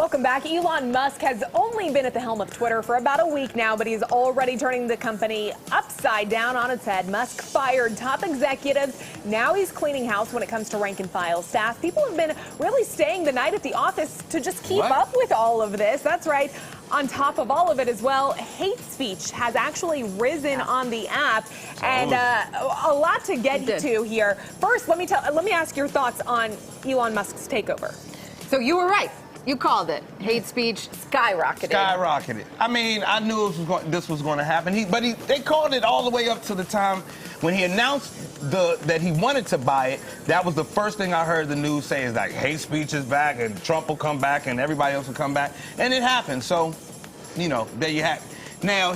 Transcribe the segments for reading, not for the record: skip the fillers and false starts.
Welcome back. Elon Musk has only been at the helm of Twitter for about a week now, but he's already turning the company upside down on its head. Musk fired top executives. Now he's cleaning house when it comes to rank and file staff. People have been really staying the night at the office to just keep up with all of this. That's right. On top of all of it as well, hate speech has actually risen on the app, and a lot to get to here. First, let me ask your thoughts on Elon Musk's takeover. So you were right. You called it. Hate speech skyrocketed. Skyrocketed. I mean, I knew this was going to happen. They called it all the way up to the time when he announced that he wanted to buy it. That was the first thing I heard the news say, is like, hate speech is back and Trump will come back and everybody else will come back. And it happened. So, you know, there you have it. Now,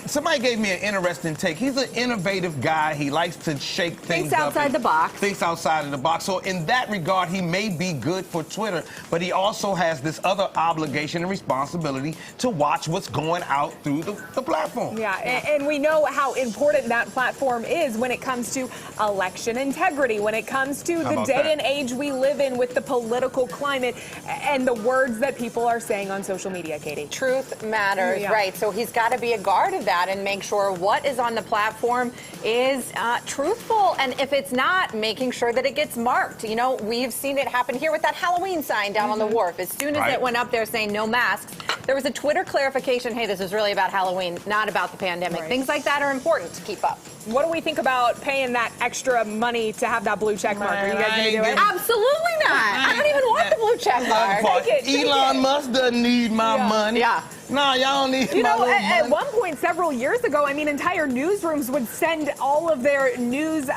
somebody gave me an interesting take. He's an innovative guy. He likes to shake things up. Thinks outside the box. Thinks outside of the box. So in that regard, he may be good for Twitter, but he also has this other obligation and responsibility to watch what's going out through the platform. Yeah, and we know how important that platform is when it comes to election integrity, when it comes to the day and age we live in with the political climate and the words that people are saying on social media, Katie. Truth matters, right? So he's got to be a guard of that and make sure what is on the platform is truthful, and if it's not, making sure that it gets marked. You know, we've seen it happen here with that Halloween sign down on the wharf. As soon as it went up there saying no masks, there was a Twitter clarification, hey, this is really about Halloween, not about the pandemic. Things like that are important to keep up. What do we think about paying that extra money to have that blue check mark? Are you guys going to do it? Absolutely not. I don't even want the blue check mark. Elon Musk doesn't need my money. No, y'all don't need my money. At one point, several years ago, I mean, entire newsrooms would send all of their news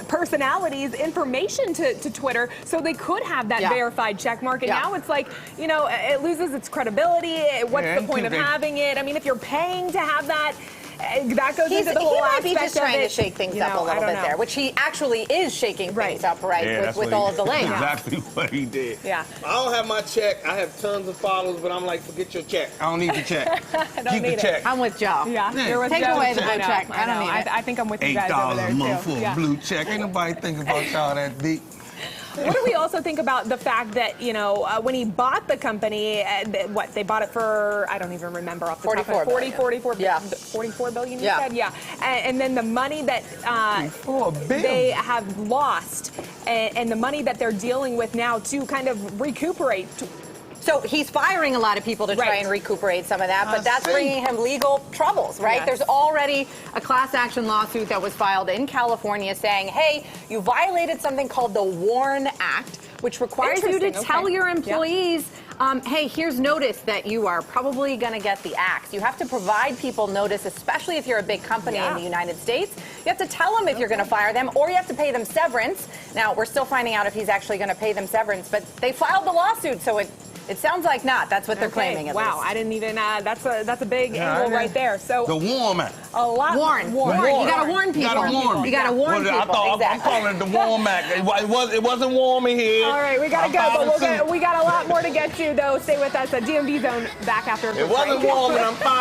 personalities information to Twitter so they could have that verified check mark. And now it's like, you know, it loses its credibility. What's the point of having it? I mean, if you're paying to have that, that goes into the whole aspect of it. He might be just trying to shake things up a little bit there, which he actually is shaking things up, with all of the layoffs. Exactly what he did. Yeah. I don't have my check. I have tons of followers, but I'm like, forget your check. I don't need the check. Keep the check. I'm with Joe. Yeah. You're with Take Joe. away the blue check. I don't need it. I think I'm with you guys over there, $8 a month too. for a blue check. Ain't nobody thinking about y'all that deep. What do we also think about the fact that, you know, when he bought the company, they bought it for, I don't even remember off the top of it, 44 billion, you said? Yeah. And then the money that they have lost and the money that they're dealing with now to kind of recuperate. So he's firing a lot of people to try and recuperate some of that, but that's bringing him legal troubles, right? There's already a class action lawsuit that was filed in California saying, hey, you violated something called the WARN Act, which requires you to tell your employees, hey, here's notice that you are probably going to get the axe. You have to provide people notice, especially if you're a big company in the United States. You have to tell them if you're going to fire them, or you have to pay them severance. Now, we're still finding out if he's actually going to pay them severance, but they filed the lawsuit, so it sounds like not. That's what they're claiming. Wow, I didn't even. That's a big angle right there. So the WARN Act. A lot. Warn. You got to warn people. You got to warn people. I'm calling it the WARN Act. It wasn't warm in here. All right, we got to go, but we got a lot more to get to, though. Stay with us at DMV Zone. Back after. It wasn't warm, and I'm fine.